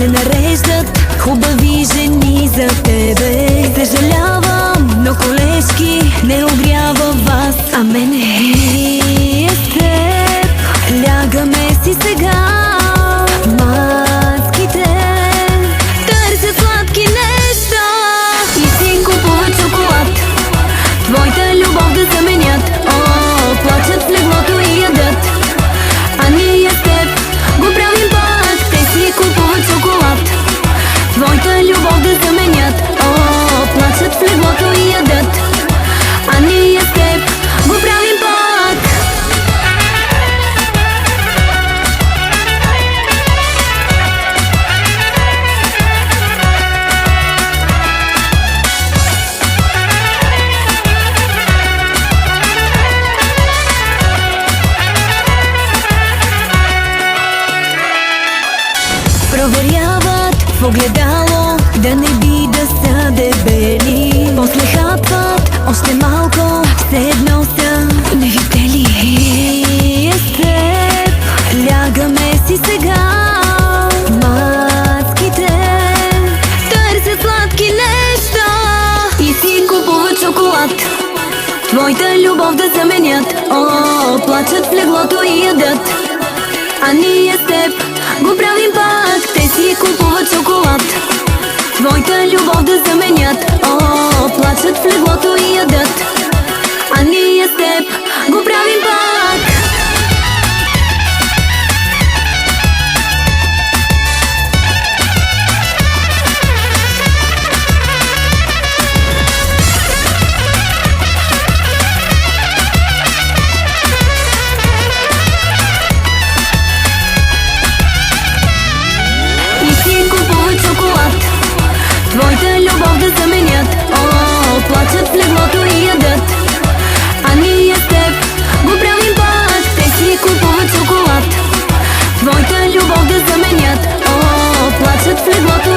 се нареждат хубави жени за тебе. Съжалявам, но колежки не огрява вас, а мене. Ние с теб лягаме си сега. Маските търсят сладки неща и си купуват шоколад, твоята любов да заменят. О, плачат в леглото и ядат, а ние с теб го правим пак. Те си купуват шоколад, твоята любов да заменят. О, плачат в леглото и ядат, а ние с теб го правим пак. Проверяват в огледало да не би да са дебели. После хапват още малко, все едно са невидели. Ние с теб лягаме си сега. Маските търсят сладки неща и си купуват шоколад, твоята любов да заменят. О, плачат в леглото и ядат, а ние с теб го правим пак. Те си купуват шоколад, твоята любов да заменят. О, плачат в леглото и ядат, а ние с теб го правим пак. Твоята любов да заменят. О, плачат в леглото и ядат, а ние с теб го правим пак. Те си купуват шоколад, твоята любов да заменят. О, плачат в леглото